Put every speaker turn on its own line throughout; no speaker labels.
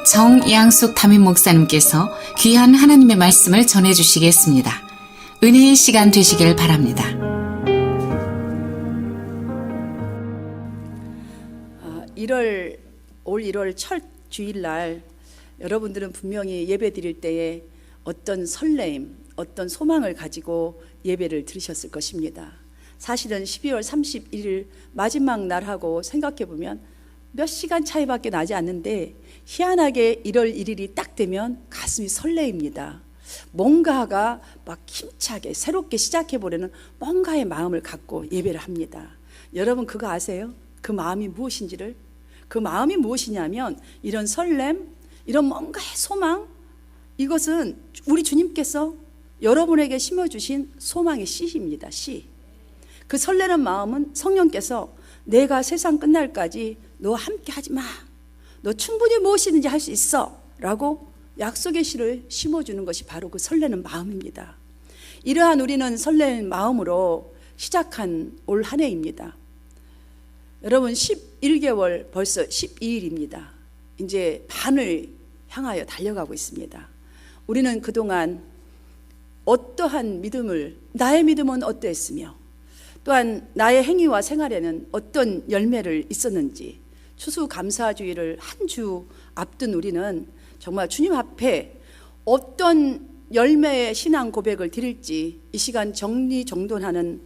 정양숙 담임 목사님께서 귀한 하나님의 말씀을 전해주시겠습니다. 은혜의 시간 되시길 바랍니다.
올 1월 첫 주일날 여러분들은 분명히 예배 드릴 때에 어떤 설레임, 어떤 소망을 가지고 예배를 드리셨을 것입니다. 사실은 12월 31일 마지막 날하고 생각해보면 몇 시간 차이밖에 나지 않는데 희한하게 1월 1일이 딱 되면 가슴이 설레입니다. 뭔가가 막 힘차게 새롭게 시작해보려는 뭔가의 마음을 갖고 예배를 합니다. 여러분 그거 아세요? 그 마음이 무엇인지를? 그 마음이 무엇이냐면 이런 설렘, 이런 뭔가의 소망, 이것은 우리 주님께서 여러분에게 심어주신 소망의 씨입니다. 씨. 그 설레는 마음은 성령께서 내가 세상 끝날까지 너 함께 하지 마. 너 충분히 무엇이든지 할 수 있어. 라고 약속의 씨를 심어주는 것이 바로 그 설레는 마음입니다. 이러한 우리는 설레는 마음으로 시작한 올 한 해입니다. 여러분 11개월 벌써 12일입니다. 이제 반을 향하여 달려가고 있습니다. 우리는 그동안 어떠한 믿음을, 나의 믿음은 어떠했으며 또한 나의 행위와 생활에는 어떤 열매를 있었는지 추수감사주의를 한 주 앞둔 우리는 정말 주님 앞에 어떤 열매의 신앙 고백을 드릴지 이 시간 정리정돈하는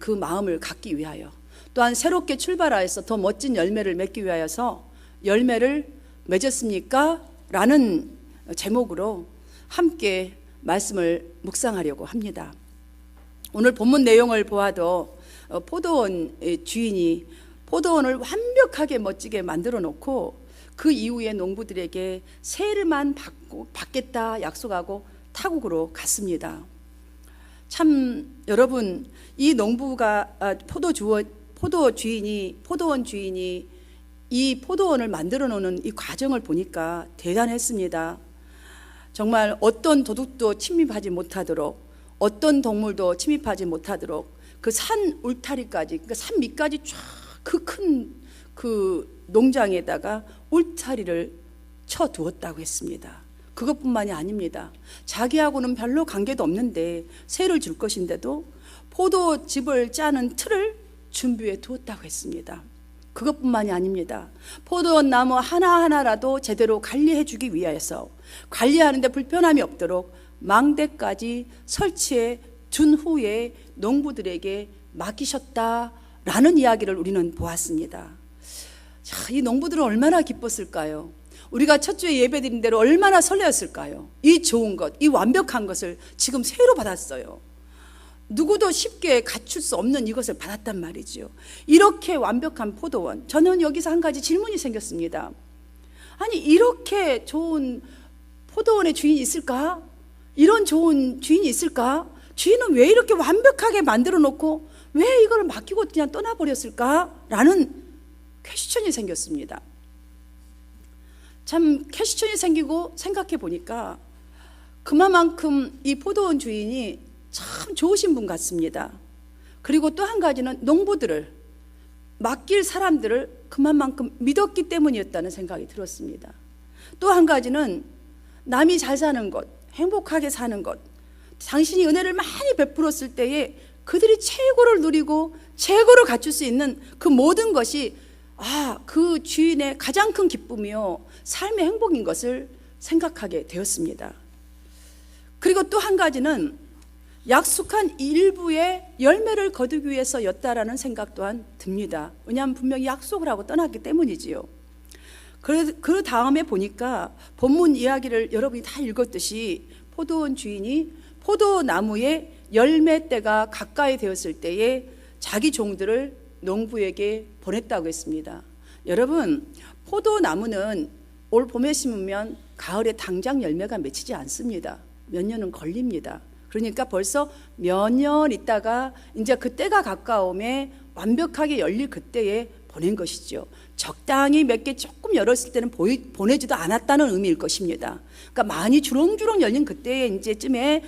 그 마음을 갖기 위하여 또한 새롭게 출발하여서 더 멋진 열매를 맺기 위하여서 열매를 맺었습니까? 라는 제목으로 함께 말씀을 묵상하려고 합니다. 오늘 본문 내용을 보아도 포도원 주인이 포도원을 완벽하게 멋지게 만들어 놓고 그 이후에 농부들에게 세일만 받겠다 약속하고 타국으로 갔습니다. 참 여러분 이 농부가 포도원 주인이 이 포도원을 만들어 놓는 이 과정을 보니까 대단했습니다. 정말 어떤 도둑도 침입하지 못하도록 어떤 동물도 침입하지 못하도록 그 산 울타리까지, 그러니까 산 밑까지 쫙 그 큰 그 농장에다가 울타리를 쳐 두었다고 했습니다. 그것뿐만이 아닙니다. 자기하고는 별로 관계도 없는데 세를 줄 것인데도 포도즙을 짜는 틀을 준비해 두었다고 했습니다. 그것뿐만이 아닙니다. 포도원 나무 하나하나라도 제대로 관리해 주기 위해서 관리하는데 불편함이 없도록 망대까지 설치해 준 후에 농부들에게 맡기셨다라는 이야기를 우리는 보았습니다. 자, 이 농부들은 얼마나 기뻤을까요? 우리가 첫 주에 예배드린 대로 얼마나 설레었을까요? 이 좋은 것, 이 완벽한 것을 지금 새로 받았어요. 누구도 쉽게 갖출 수 없는 이것을 받았단 말이죠. 이렇게 완벽한 포도원, 저는 여기서 한 가지 질문이 생겼습니다. 아니 이렇게 좋은 포도원의 주인이 있을까? 이런 좋은 주인이 있을까? 주인은 왜 이렇게 완벽하게 만들어 놓고 왜 이걸 맡기고 그냥 떠나버렸을까? 라는 퀘스천이 생겼습니다. 참 퀘스천이 생기고 생각해 보니까 그만큼 이 포도원 주인이 참 좋으신 분 같습니다. 그리고 또 한 가지는 농부들을 맡길 사람들을 그만큼 믿었기 때문이었다는 생각이 들었습니다. 또 한 가지는 남이 잘 사는 것, 행복하게 사는 것, 당신이 은혜를 많이 베풀었을 때에 그들이 최고를 누리고 최고를 갖출 수 있는 그 모든 것이 그 주인의 가장 큰 기쁨이요 삶의 행복인 것을 생각하게 되었습니다. 그리고 또 한 가지는 약속한 일부의 열매를 거두기 위해서였다라는 생각 또한 듭니다. 왜냐하면 분명히 약속을 하고 떠났기 때문이지요. 그 다음에 보니까 본문 이야기를 여러분이 다 읽었듯이 포도원 주인이 포도나무의 열매 때가 가까이 되었을 때에 자기 종들을 농부에게 보냈다고 했습니다. 여러분 포도나무는 올 봄에 심으면 가을에 당장 열매가 맺히지 않습니다. 몇 년은 걸립니다. 그러니까 벌써 몇 년 있다가 이제 그 때가 가까움에 완벽하게 열릴 그때에 보낸 것이죠. 적당히 몇 개 조금 열었을 때는 보내지도 않았다는 의미일 것입니다. 그러니까 많이 주렁주렁 열린 그때에 이제쯤에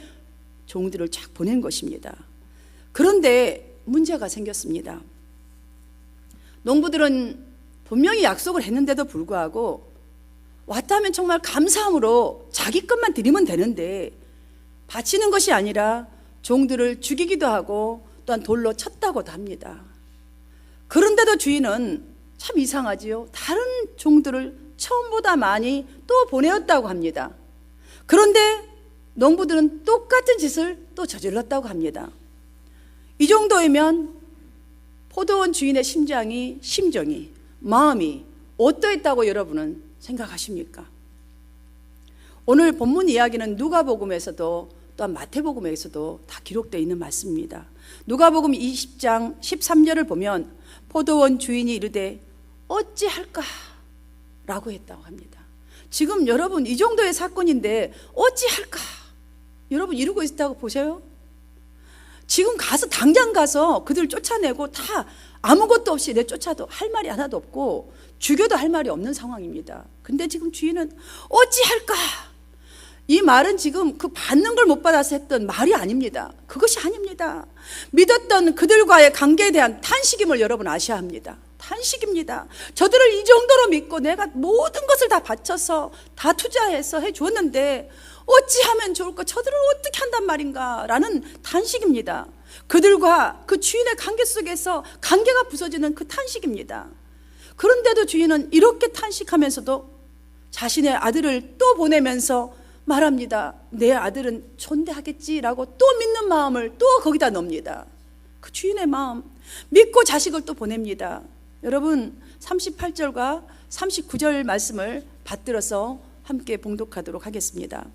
종들을 쫙 보낸 것입니다. 그런데 문제가 생겼습니다. 농부들은 분명히 약속을 했는데도 불구하고 왔다면 정말 감사함으로 자기 것만 드리면 되는데 바치는 것이 아니라 종들을 죽이기도 하고 또한 돌로 쳤다고도 합니다. 그런데도 주인은 참 이상하지요. 다른 종들을 처음보다 많이 또 보내었다고 합니다. 그런데 농부들은 똑같은 짓을 또 저질렀다고 합니다. 이 정도이면 포도원 주인의 심정이, 마음이 어떠했다고 여러분은 생각하십니까? 오늘 본문 이야기는 누가복음에서도 또한 마태복음에서도 다 기록되어 있는 말씀입니다. 누가복음 20장 13절을 보면 포도원 주인이 이르되 어찌할까? 라고 했다고 합니다. 지금 여러분 이 정도의 사건인데 어찌할까? 여러분 이러고 있다고 보세요? 지금 당장 가서 그들 쫓아내고 다 아무것도 없이 내쫓아도 할 말이 하나도 없고 죽여도 할 말이 없는 상황입니다. 근데 지금 주인은 어찌할까? 이 말은 지금 그 받는 걸 못 받아서 했던 말이 아닙니다. 그것이 아닙니다. 믿었던 그들과의 관계에 대한 탄식임을 여러분 아셔야 합니다. 탄식입니다. 저들을 이 정도로 믿고 내가 모든 것을 다 바쳐서 다 투자해서 해주었는데 어찌하면 좋을까? 저들을 어떻게 한단 말인가? 라는 탄식입니다. 그들과 그 주인의 관계 속에서 관계가 부서지는 그 탄식입니다. 그런데도 주인은 이렇게 탄식하면서도 자신의 아들을 또 보내면서 말합니다. 내 아들은 존대하겠지라고 또 믿는 마음을 또 거기다 넣습니다. 그 주인의 마음, 믿고 자식을 또 보냅니다. 여러분 38절과 39절 말씀을 받들어서 함께 봉독하도록 하겠습니다.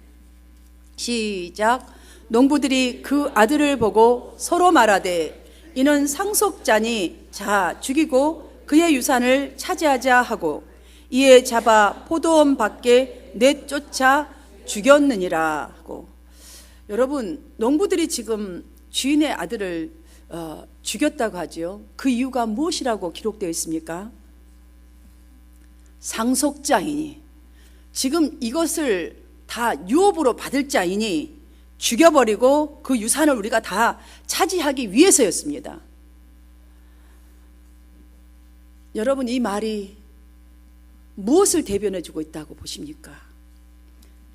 시작. 농부들이 그 아들을 보고 서로 말하되 이는 상속자니 자 죽이고 그의 유산을 차지하자 하고 이에 잡아 포도원 밖에 내쫓아 죽였느니라 하고. 여러분 농부들이 지금 주인의 아들을 죽였다고 하지요. 그 이유가 무엇이라고 기록되어 있습니까? 상속자이니, 지금 이것을 다 유업으로 받을 자이니 죽여버리고 그 유산을 우리가 다 차지하기 위해서였습니다. 여러분 이 말이 무엇을 대변해주고 있다고 보십니까?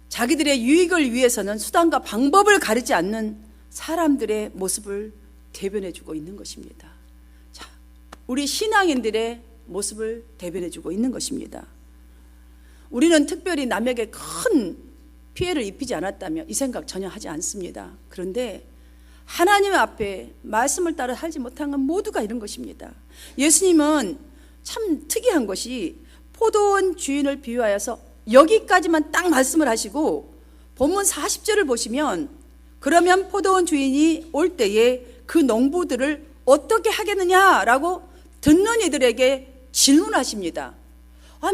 자기들의 유익을 위해서는 수단과 방법을 가리지 않는 사람들의 모습을 대변해주고 있는 것입니다. 자, 우리 신앙인들의 모습을 대변해주고 있는 것입니다. 우리는 특별히 남에게 큰 피해를 입히지 않았다면 이 생각 전혀 하지 않습니다. 그런데 하나님 앞에 말씀을 따라 살지 못한 건 모두가 이런 것입니다. 예수님은 참 특이한 것이 포도원 주인을 비유하여서 여기까지만 딱 말씀을 하시고 본문 40절을 보시면 그러면 포도원 주인이 올 때에 그 농부들을 어떻게 하겠느냐라고 듣는 이들에게 질문하십니다.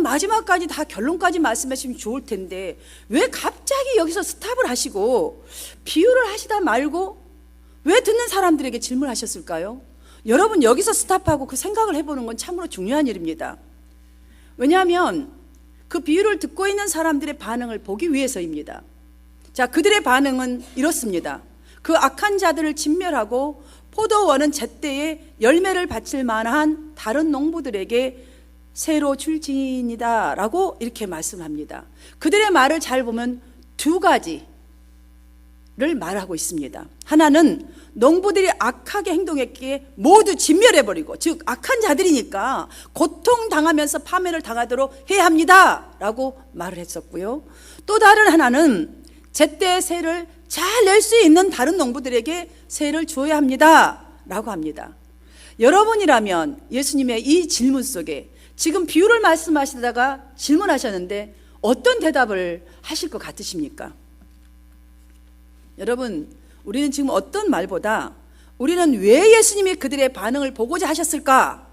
마지막까지 다 결론까지 말씀하시면 좋을 텐데 왜 갑자기 여기서 스탑을 하시고 비유를 하시다 말고 왜 듣는 사람들에게 질문하셨을까요? 여러분 여기서 스탑하고 그 생각을 해보는 건 참으로 중요한 일입니다. 왜냐하면 그 비유를 듣고 있는 사람들의 반응을 보기 위해서입니다. 자, 그들의 반응은 이렇습니다. 그 악한 자들을 진멸하고 포도원은 제때에 열매를 바칠 만한 다른 농부들에게 새로 줄지니다 라고 이렇게 말씀합니다. 그들의 말을 잘 보면 두 가지를 말하고 있습니다. 하나는 농부들이 악하게 행동했기에 모두 진멸해버리고, 즉 악한 자들이니까 고통당하면서 파멸을 당하도록 해야 합니다 라고 말을 했었고요. 또 다른 하나는 제때 새를 잘 낼 수 있는 다른 농부들에게 새를 주어야 합니다 라고 합니다. 여러분이라면 예수님의 이 질문 속에 지금 비유를 말씀하시다가 질문하셨는데 어떤 대답을 하실 것 같으십니까? 여러분, 우리는 지금 어떤 말보다 우리는 왜 예수님이 그들의 반응을 보고자 하셨을까?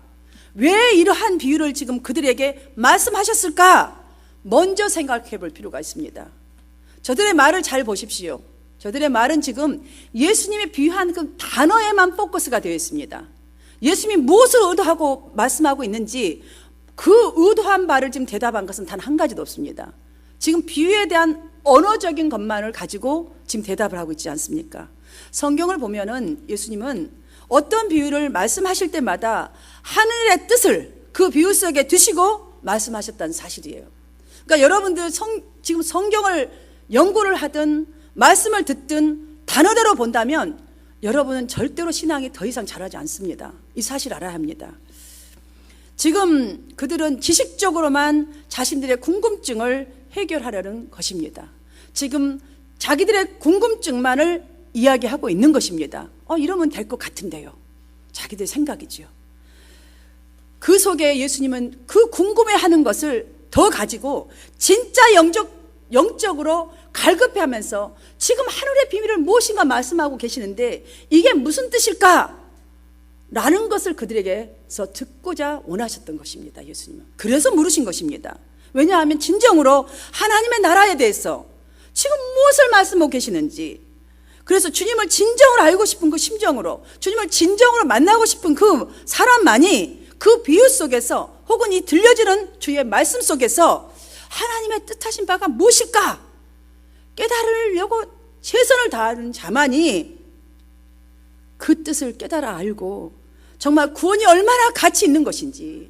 왜 이러한 비유를 지금 그들에게 말씀하셨을까? 먼저 생각해 볼 필요가 있습니다. 저들의 말을 잘 보십시오. 저들의 말은 지금 예수님이 비유한 그 단어에만 포커스가 되어 있습니다. 예수님이 무엇을 의도하고 말씀하고 있는지 그 의도한 바를 지금 대답한 것은 단 한 가지도 없습니다. 지금 비유에 대한 언어적인 것만을 가지고 지금 대답을 하고 있지 않습니까? 성경을 보면은 예수님은 어떤 비유를 말씀하실 때마다 하늘의 뜻을 그 비유 속에 두시고 말씀하셨다는 사실이에요. 그러니까 여러분들 지금 성경을 연구를 하든 말씀을 듣든 단어대로 본다면 여러분은 절대로 신앙이 더 이상 자라지 않습니다. 이 사실 알아야 합니다. 지금 그들은 지식적으로만 자신들의 궁금증을 해결하려는 것입니다. 지금 자기들의 궁금증만을 이야기하고 있는 것입니다. 이러면 될 것 같은데요. 자기들 생각이죠. 그 속에 예수님은 그 궁금해하는 것을 더 가지고 진짜 영적으로 갈급해하면서 지금 하늘의 비밀을 무엇인가 말씀하고 계시는데 이게 무슨 뜻일까? 라는 것을 그들에게서 듣고자 원하셨던 것입니다. 예수님은. 그래서 물으신 것입니다. 왜냐하면 진정으로 하나님의 나라에 대해서 지금 무엇을 말씀하고 계시는지, 그래서 주님을 진정으로 알고 싶은 그 심정으로, 주님을 진정으로 만나고 싶은 그 사람만이 그 비유 속에서 혹은 이 들려지는 주의 말씀 속에서 하나님의 뜻하신 바가 무엇일까 깨달으려고 최선을 다하는 자만이 그 뜻을 깨달아 알고 정말 구원이 얼마나 가치 있는 것인지,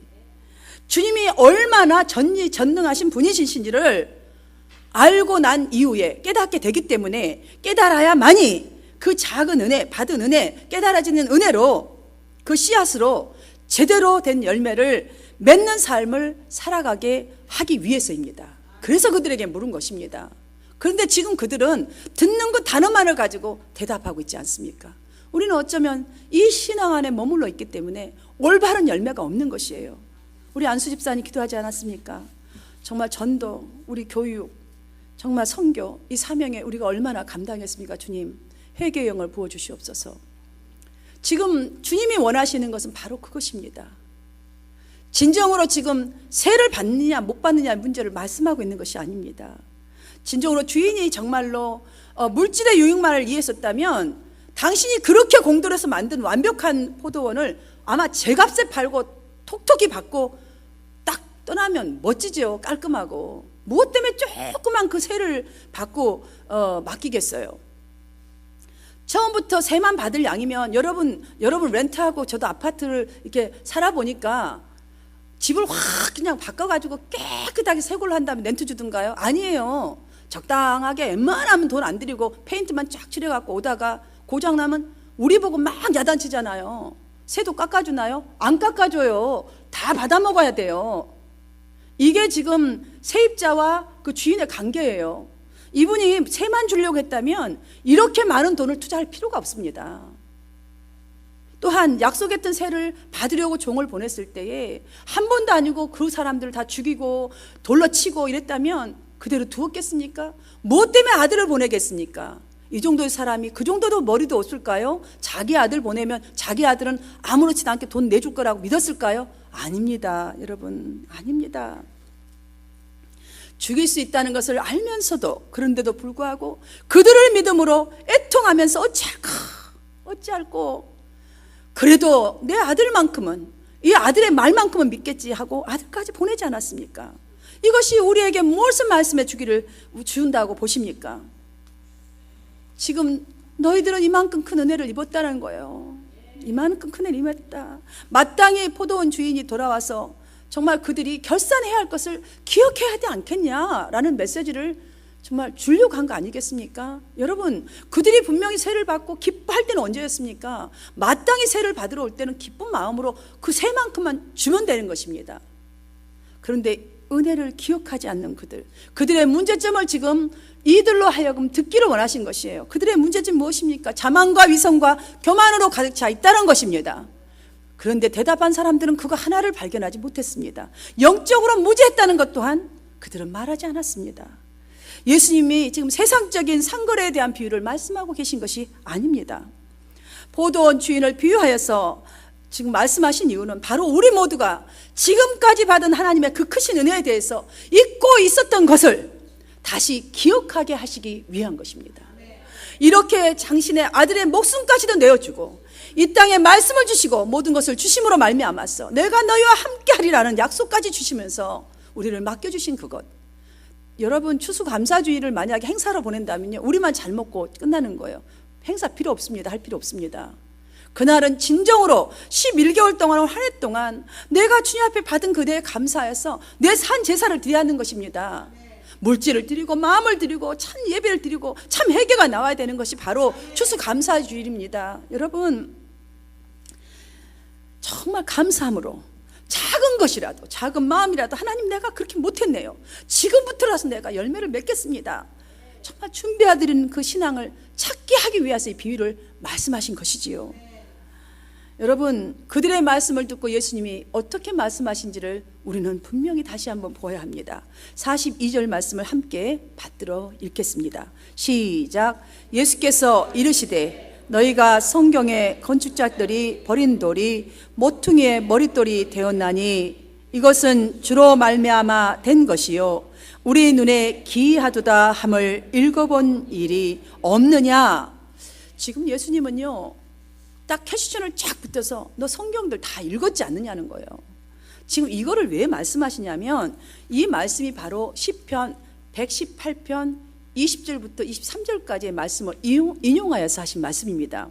주님이 얼마나 전능하신 분이신지를 알고 난 이후에 깨닫게 되기 때문에 깨달아야만이 그 작은 은혜, 받은 은혜, 깨달아지는 은혜로 그 씨앗으로 제대로 된 열매를 맺는 삶을 살아가게 하기 위해서입니다. 그래서 그들에게 물은 것입니다. 그런데 지금 그들은 듣는 그 단어만을 가지고 대답하고 있지 않습니까? 우리는 어쩌면 이 신앙 안에 머물러 있기 때문에 올바른 열매가 없는 것이에요. 우리 안수 집사님 기도하지 않았습니까? 정말 전도, 우리 교육, 정말 선교, 이 사명에 우리가 얼마나 감당했습니까? 주님, 회개의 영을 부어주시옵소서. 지금 주님이 원하시는 것은 바로 그것입니다. 진정으로 지금 세를 받느냐 못 받느냐 문제를 말씀하고 있는 것이 아닙니다. 진정으로 주인이 정말로 물질의 유익만을 이해했었다면 당신이 그렇게 공들여서 만든 완벽한 포도원을 아마 제값에 팔고 톡톡히 받고 딱 떠나면 멋지죠. 깔끔하고. 무엇 때문에 조그만 그 세를 받고 맡기겠어요. 처음부터 세만 받을 양이면 여러분 렌트하고 저도 아파트를 이렇게 살아보니까 집을 확 그냥 바꿔가지고 깨끗하게 새 걸로 한다면 렌트 주든가요? 아니에요. 적당하게 웬만하면 돈 안 들이고 페인트만 쫙 칠해갖고 오다가 고장나면 우리 보고 막 야단치잖아요. 새도 깎아주나요? 안 깎아줘요. 다 받아먹어야 돼요. 이게 지금 세입자와 그 주인의 관계예요. 이분이 세만 주려고 했다면 이렇게 많은 돈을 투자할 필요가 없습니다. 또한 약속했던 세를 받으려고 종을 보냈을 때에 한 번도 아니고 그 사람들을 다 죽이고 돌로 치고 이랬다면 그대로 두었겠습니까? 뭐 때문에 아들을 보내겠습니까? 이 정도의 사람이 그 정도도 머리도 없을까요? 자기 아들 보내면 자기 아들은 아무렇지도 않게 돈 내줄 거라고 믿었을까요? 아닙니다. 여러분, 아닙니다. 죽일 수 있다는 것을 알면서도, 그런데도 불구하고 그들을 믿음으로 애통하면서 어찌할꼬 그래도 내 아들만큼은, 이 아들의 말만큼은 믿겠지 하고 아들까지 보내지 않았습니까? 이것이 우리에게 무엇을 말씀해 준다고 보십니까? 지금 너희들은 이만큼 큰 은혜를 입었다는 거예요. 이만큼 큰 은혜를 입었다. 마땅히 포도원 주인이 돌아와서 정말 그들이 결산해야 할 것을 기억해야 하지 않겠냐라는 메시지를 정말 주려고 한 거 아니겠습니까? 여러분, 그들이 분명히 세를 받고 기뻐할 때는 언제였습니까? 마땅히 세를 받으러 올 때는 기쁜 마음으로 그 세만큼만 주면 되는 것입니다. 그런데 은혜를 기억하지 않는 그들의 문제점을 지금 이들로 하여금 듣기를 원하신 것이에요. 그들의 문제점 무엇입니까? 자만과 위선과 교만으로 가득 차 있다는 것입니다. 그런데 대답한 사람들은 그거 하나를 발견하지 못했습니다. 영적으로 무지했다는 것 또한 그들은 말하지 않았습니다. 예수님이 지금 세상적인 상거래에 대한 비유를 말씀하고 계신 것이 아닙니다. 포도원 주인을 비유하여서 지금 말씀하신 이유는 바로 우리 모두가 지금까지 받은 하나님의 그 크신 은혜에 대해서 잊고 있었던 것을 다시 기억하게 하시기 위한 것입니다. 이렇게 당신의 아들의 목숨까지도 내어주고 이 땅에 말씀을 주시고 모든 것을 주심으로 말미암았어 내가 너희와 함께하리라는 약속까지 주시면서 우리를 맡겨주신 그것, 여러분 추수감사주의를 만약에 행사로 보낸다면요 우리만 잘 먹고 끝나는 거예요. 행사 필요 없습니다. 할 필요 없습니다. 그날은 진정으로 11개월 동안 한 해 동안 내가 주님 앞에 받은 그대에 감사해서 내 산 제사를 드려야 하는 것입니다. 물질을 드리고 마음을 드리고 참 예배를 드리고 참 회개가 나와야 되는 것이 바로 추수감사의 주일입니다. 여러분, 정말 감사함으로 작은 것이라도, 작은 마음이라도, 하나님 내가 그렇게 못했네요, 지금부터라도 내가 열매를 맺겠습니다, 정말 준비해드리는 그 신앙을 찾게 하기 위해서 이 비유를 말씀하신 것이지요. 여러분, 그들의 말씀을 듣고 예수님이 어떻게 말씀하신지를 우리는 분명히 다시 한번 보아야 합니다. 42절 말씀을 함께 받들어 읽겠습니다. 시작. 예수께서 이르시되 너희가 성경의 건축자들이 버린 돌이 모퉁이의 머릿돌이 되었나니 이것은 주로 말미암아 된 것이요 우리 눈에 기이하도다 함을 읽어본 일이 없느냐. 지금 예수님은요, 딱 캐시션을 쫙 붙여서 너 성경들 다 읽었지 않느냐는 거예요. 지금 이거를 왜 말씀하시냐면 이 말씀이 바로 시편 118편 20절부터 23절까지의 말씀을 인용하여서 하신 말씀입니다.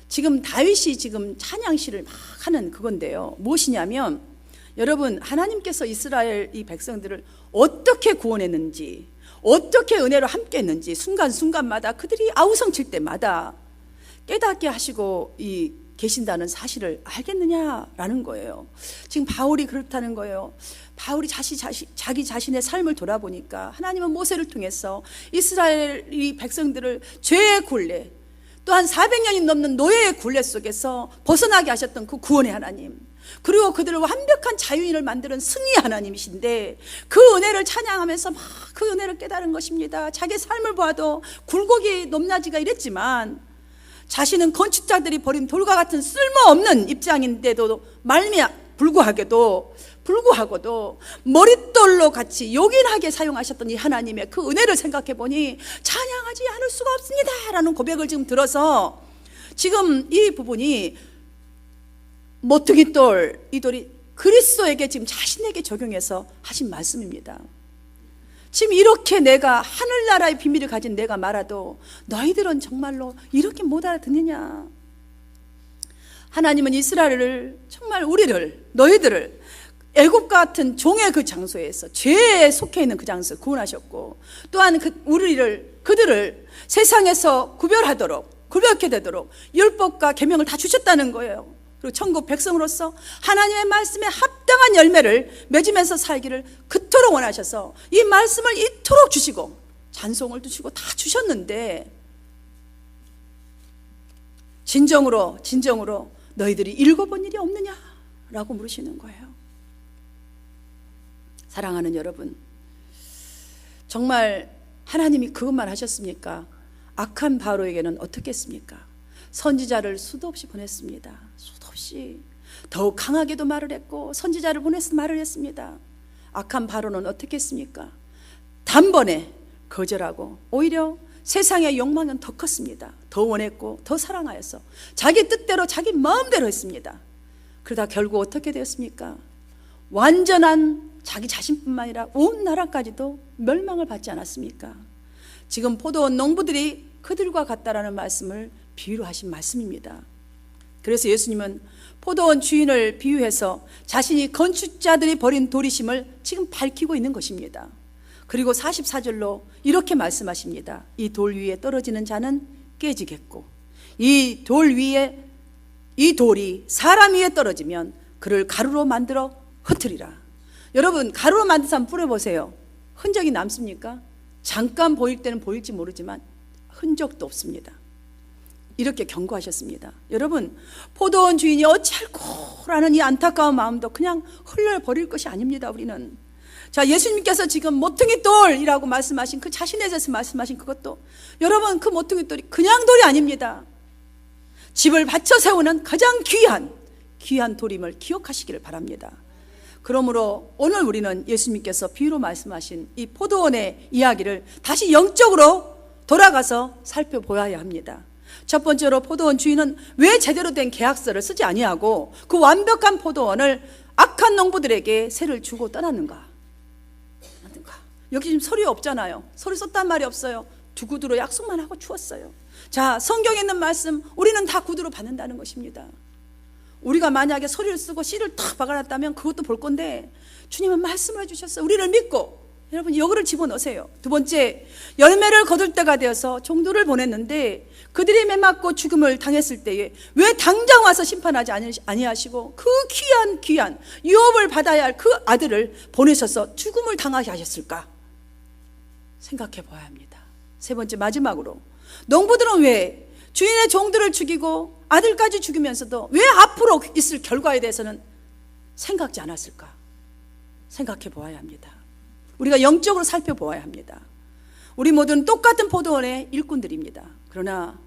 지금 다윗이 지금 찬양시를 막 하는 그건데요, 무엇이냐면 여러분, 하나님께서 이스라엘 이 백성들을 어떻게 구원했는지, 어떻게 은혜로 함께 했는지 순간순간마다 그들이 아우성칠 때마다 깨닫게 하시고 계신다는 사실을 알겠느냐라는 거예요. 지금 바울이 그렇다는 거예요. 바울이 자기 자신의 삶을 돌아보니까 하나님은 모세를 통해서 이스라엘 이 백성들을 죄의 굴레, 또한 400년이 넘는 노예의 굴레 속에서 벗어나게 하셨던 그 구원의 하나님, 그리고 그들을 완벽한 자유인을 만드는 승리의 하나님이신데 그 은혜를 찬양하면서 막 그 은혜를 깨달은 것입니다. 자기 삶을 보아도 굴곡이 높낮이가 이랬지만 자신은 건축자들이 버린 돌과 같은 쓸모없는 입장인데도 불구하고도 머릿돌로 같이 요긴하게 사용하셨던 이 하나님의 그 은혜를 생각해 보니 찬양하지 않을 수가 없습니다 라는 고백을 지금 들어서, 지금 이 부분이 모퉁이돌, 이 돌이 그리스도에게 지금 자신에게 적용해서 하신 말씀입니다. 지금 이렇게 내가 하늘나라의 비밀을 가진 내가 말아도 너희들은 정말로 이렇게 못 알아듣느냐. 하나님은 이스라엘을, 정말 우리를, 너희들을 애굽 같은 종의 그 장소에서, 죄에 속해 있는 그 장소에서 구원하셨고, 또한 그들을 세상에서 구별케 되도록 율법과 계명을 다 주셨다는 거예요. 그리고 천국 백성으로서 하나님의 말씀에 합당한 열매를 맺으면서 살기를 그토록 원하셔서 이 말씀을 이토록 주시고 찬송을 주시고 다 주셨는데, 진정으로 너희들이 읽어본 일이 없느냐라고 물으시는 거예요. 사랑하는 여러분, 정말 하나님이 그것만 하셨습니까? 악한 바로에게는 어떻게 했습니까? 선지자를 수도 없이 보냈습니다. 수도 없이. 더욱 강하게도 말을 했고 선지자를 보내서 말을 했습니다. 악한 바로는 어떻게 했습니까? 단번에 거절하고 오히려 세상의 욕망은 더 컸습니다. 더 원했고 더 사랑하여서 자기 뜻대로 자기 마음대로 했습니다. 그러다 결국 어떻게 되었습니까? 완전한 자기 자신뿐만 아니라 온 나라까지도 멸망을 받지 않았습니까? 지금 포도원 농부들이 그들과 같다라는 말씀을 비유로 하신 말씀입니다. 그래서 예수님은 포도원 주인을 비유해서 자신이 건축자들이 버린 돌이심을 지금 밝히고 있는 것입니다. 그리고 44절로 이렇게 말씀하십니다. 이 돌 위에 떨어지는 자는 깨지겠고 이 돌이 사람 위에 떨어지면 그를 가루로 만들어 흩으리라. 여러분, 가루로 만드서 한번 뿌려보세요. 흔적이 남습니까? 잠깐 보일 때는 보일지 모르지만 흔적도 없습니다. 이렇게 경고하셨습니다. 여러분, 포도원 주인이 어찌할꼬라는 이 안타까운 마음도 그냥 흘려버릴 것이 아닙니다. 우리는. 자, 예수님께서 지금 모퉁이 돌이라고 말씀하신 그 자신에 대해서 말씀하신 그것도, 여러분, 그 모퉁이 돌이 그냥 돌이 아닙니다. 집을 받쳐 세우는 가장 귀한 돌임을 기억하시기를 바랍니다. 그러므로 오늘 우리는 예수님께서 비유로 말씀하신 이 포도원의 이야기를 다시 영적으로 돌아가서 살펴보아야 합니다. 첫 번째로, 포도원 주인은 왜 제대로 된 계약서를 쓰지 아니하고 그 완벽한 포도원을 악한 농부들에게 세를 주고 떠났는가? 여기 지금 서류 없잖아요. 서류 썼단 말이 없어요. 두고두로 약속만 하고 주었어요. 자, 성경에 있는 말씀 우리는 다 구두로 받는다는 것입니다. 우리가 만약에 소리를 쓰고 씨를 탁 박아놨다면 그것도 볼 건데 주님은 말씀을 해주셨어요. 우리를 믿고 여러분 여기를 집어넣으세요. 두 번째, 열매를 거둘 때가 되어서 종들을 보냈는데 그들이 매맞고 죽음을 당했을 때에 왜 당장 와서 심판하지 아니하시고 그 귀한 유업을 받아야 할 그 아들을 보내셔서 죽음을 당하게 하셨을까? 생각해 봐야 합니다. 세 번째, 마지막으로, 농부들은 왜 주인의 종들을 죽이고 아들까지 죽이면서도 왜 앞으로 있을 결과에 대해서는 생각지 않았을까? 생각해 보아야 합니다. 우리가 영적으로 살펴보아야 합니다. 우리 모두는 똑같은 포도원의 일꾼들입니다. 그러나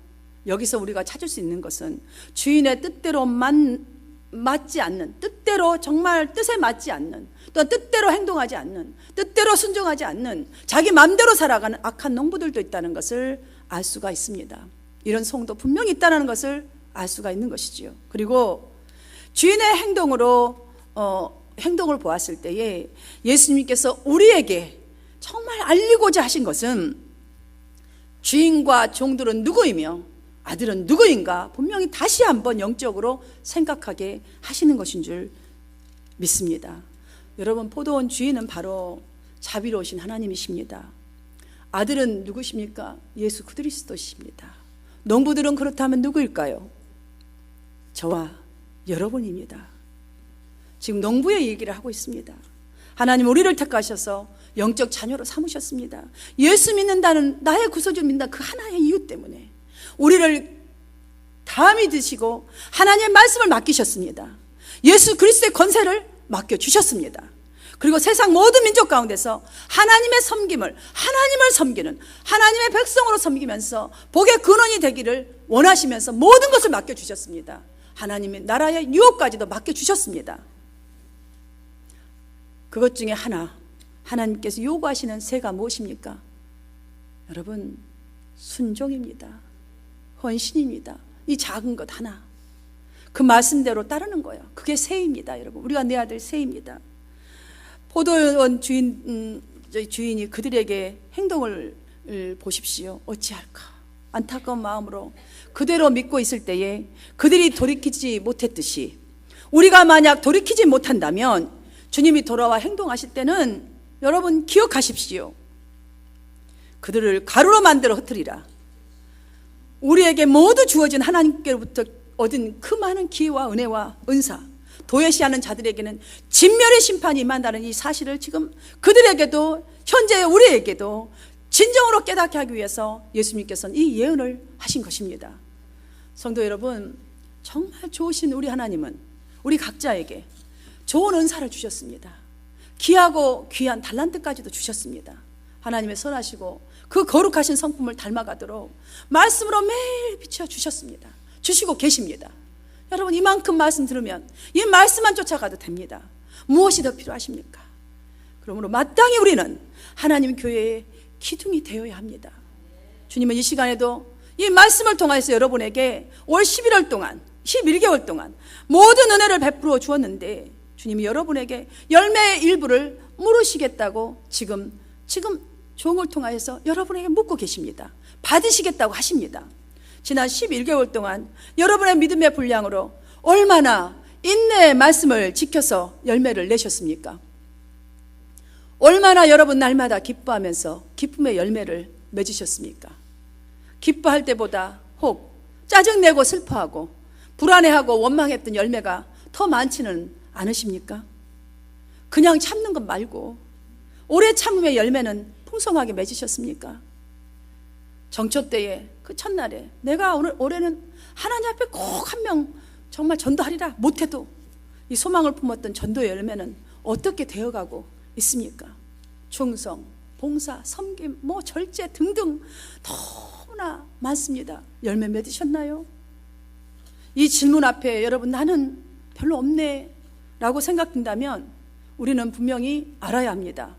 여기서 우리가 찾을 수 있는 것은 주인의 뜻대로만 맞지 않는, 뜻대로 정말 뜻에 맞지 않는, 또 뜻대로 행동하지 않는, 뜻대로 순종하지 않는, 자기 마음대로 살아가는 악한 농부들도 있다는 것을 알 수가 있습니다. 이런 성도 분명히 있다는 것을 알 수가 있는 것이지요. 그리고 주인의 행동을 보았을 때에 예수님께서 우리에게 정말 알리고자 하신 것은 주인과 종들은 누구이며 아들은 누구인가 분명히 다시 한번 영적으로 생각하게 하시는 것인 줄 믿습니다. 여러분, 포도원 주인은 바로 자비로우신 하나님이십니다. 아들은 누구십니까? 예수 그리스도십니다. 농부들은 그렇다면 누구일까요? 저와 여러분입니다. 지금 농부의 얘기를 하고 있습니다. 하나님 우리를 택하셔서 영적 자녀로 삼으셨습니다. 예수 믿는다는, 나의 구속을 믿는다 그 하나의 이유 때문에 우리를 다 믿으시고 하나님의 말씀을 맡기셨습니다. 예수 그리스도의 권세를 맡겨주셨습니다. 그리고 세상 모든 민족 가운데서 하나님의 섬김을, 하나님을 섬기는 하나님의 백성으로 섬기면서 복의 근원이 되기를 원하시면서 모든 것을 맡겨주셨습니다. 하나님의 나라의 유업까지도 맡겨주셨습니다. 그것 중에 하나님께서 요구하시는 세가 무엇입니까? 여러분, 순종입니다. 헌신입니다. 이 작은 것 하나, 그 말씀대로 따르는 거예요. 그게 세입니다. 여러분, 우리가 내 아들 세입니다. 포도원 주인이 그들에게 행동을 보십시오. 어찌할까? 안타까운 마음으로 그대로 믿고 있을 때에 그들이 돌이키지 못했듯이 우리가 만약 돌이키지 못한다면 주님이 돌아와 행동하실 때는 여러분 기억하십시오. 그들을 가루로 만들어 흩으리라. 우리에게 모두 주어진 하나님께로부터 얻은 그 많은 기회와 은혜와 은사, 도외시하는 자들에게는 진멸의 심판이 임한다는 이 사실을 지금 그들에게도 현재 우리에게도 진정으로 깨닫게 하기 위해서 예수님께서는 이 예언을 하신 것입니다. 성도 여러분, 정말 좋으신 우리 하나님은 우리 각자에게 좋은 은사를 주셨습니다. 귀하고 귀한 달란트까지도 주셨습니다. 하나님의 선하시고 그 거룩하신 성품을 닮아가도록 말씀으로 매일 비춰주셨습니다. 주시고 계십니다. 여러분, 이만큼 말씀 들으면 이 말씀만 쫓아가도 됩니다. 무엇이 더 필요하십니까? 그러므로 마땅히 우리는 하나님 교회의 기둥이 되어야 합니다. 주님은 이 시간에도 이 말씀을 통해서 여러분에게 올 11월 동안 11개월 동안 모든 은혜를 베풀어 주었는데 주님이 여러분에게 열매의 일부를 물으시겠다고 지금 종을 통하여서 여러분에게 묻고 계십니다. 받으시겠다고 하십니다. 지난 11개월 동안 여러분의 믿음의 분량으로 얼마나 인내의 말씀을 지켜서 열매를 내셨습니까? 얼마나 여러분 날마다 기뻐하면서 기쁨의 열매를 맺으셨습니까? 기뻐할 때보다 혹 짜증내고 슬퍼하고 불안해하고 원망했던 열매가 더 많지는 않으십니까? 그냥 참는 것 말고 오래 참음의 열매는 풍성하게 맺으셨습니까? 정초 때에 그 첫날에 내가 올해는 하나님 앞에 꼭 한 명 정말 전도하리라 못해도 이 소망을 품었던 전도의 열매는 어떻게 되어가고 있습니까? 충성, 봉사, 섬김, 절제 등등 너무나 많습니다. 열매 맺으셨나요? 이 질문 앞에 여러분 나는 별로 없네 라고 생각된다면 우리는 분명히 알아야 합니다.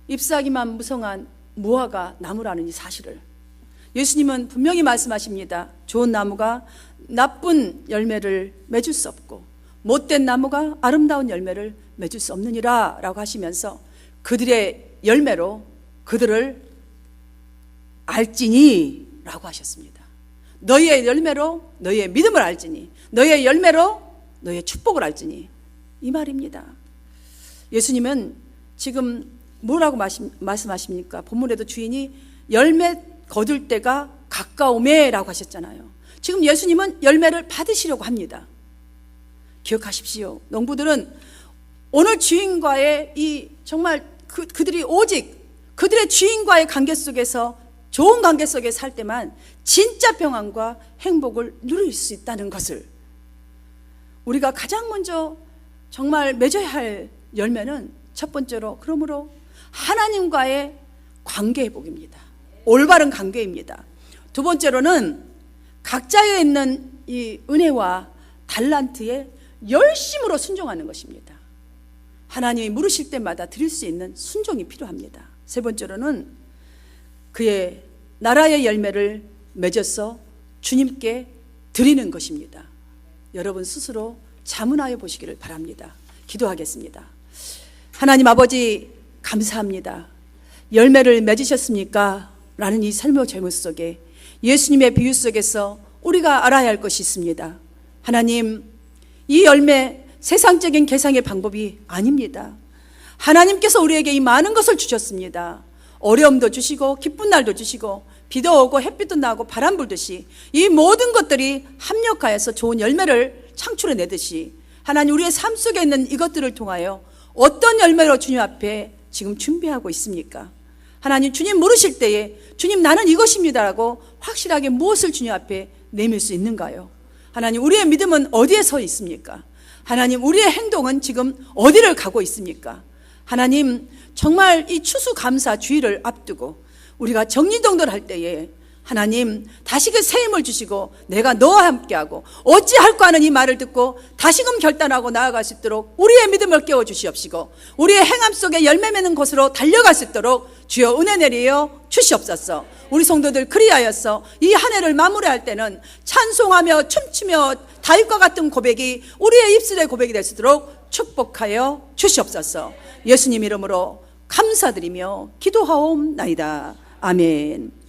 잎사귀만 무성한 무화과 나무라는 이 사실을 예수님은 분명히 말씀하십니다. 좋은 나무가 나쁜 열매를 맺을 수 없고 못된 나무가 아름다운 열매를 맺을 수 없느니라 라고 하시면서 그들의 열매로 그들을 알지니 라고 하셨습니다. 너희의 열매로 너희의 믿음을 알지니 너희의 열매로 너희의 축복을 알지니 이 말입니다. 예수님은 지금 뭐라고 말씀하십니까? 본문에도 주인이 열매 거둘 때가 가까우매라고 하셨잖아요. 지금 예수님은 열매를 받으시려고 합니다. 기억하십시오. 농부들은 오늘 주인과의 이 정말 그들이 오직 그들의 주인과의 관계 속에서 좋은 관계 속에 살 때만 진짜 평안과 행복을 누릴 수 있다는 것을 우리가 가장 먼저 정말 맺어야 할 열매는 첫 번째로 그러므로 하나님과의 관계 회복입니다. 올바른 관계입니다. 두 번째로는 각자에 있는 이 은혜와 달란트에 열심으로 순종하는 것입니다. 하나님이 물으실 때마다 드릴 수 있는 순종이 필요합니다. 세 번째로는 그의 나라의 열매를 맺어서 주님께 드리는 것입니다. 여러분 스스로 자문하여 보시기를 바랍니다. 기도하겠습니다. 하나님 아버지 감사합니다. 열매를 맺으셨습니까? 라는 이 설교 제목 속에 예수님의 비유 속에서 우리가 알아야 할 것이 있습니다. 하나님, 이 열매 세상적인 계산의 방법이 아닙니다. 하나님께서 우리에게 이 많은 것을 주셨습니다. 어려움도 주시고 기쁜 날도 주시고 비도 오고 햇빛도 나고 바람 불듯이 이 모든 것들이 합력하여서 좋은 열매를 창출해내듯이 하나님 우리의 삶 속에 있는 이것들을 통하여 어떤 열매로 주님 앞에 지금 준비하고 있습니까? 하나님 주님 물으실 때에 주님 나는 이것입니다라고 확실하게 무엇을 주님 앞에 내밀 수 있는가요? 하나님 우리의 믿음은 어디에 서 있습니까? 하나님 우리의 행동은 지금 어디를 가고 있습니까? 하나님 정말 이 추수감사 주일을 앞두고 우리가 정리정돈할 때에 하나님 다시금 새 힘을 주시고 내가 너와 함께하고 어찌할까 하는 이 말을 듣고 다시금 결단하고 나아갈 수 있도록 우리의 믿음을 깨워주시옵시고 우리의 행함 속에 열매 맺는 곳으로 달려갈 수 있도록 주여 은혜 내리어 주시옵소서. 우리 성도들 그리하여서 이 한 해를 마무리할 때는 찬송하며 춤추며 다윗과 같은 고백이 우리의 입술의 고백이 될 수 있도록 축복하여 주시옵소서. 예수님 이름으로 감사드리며 기도하옵나이다. 아멘.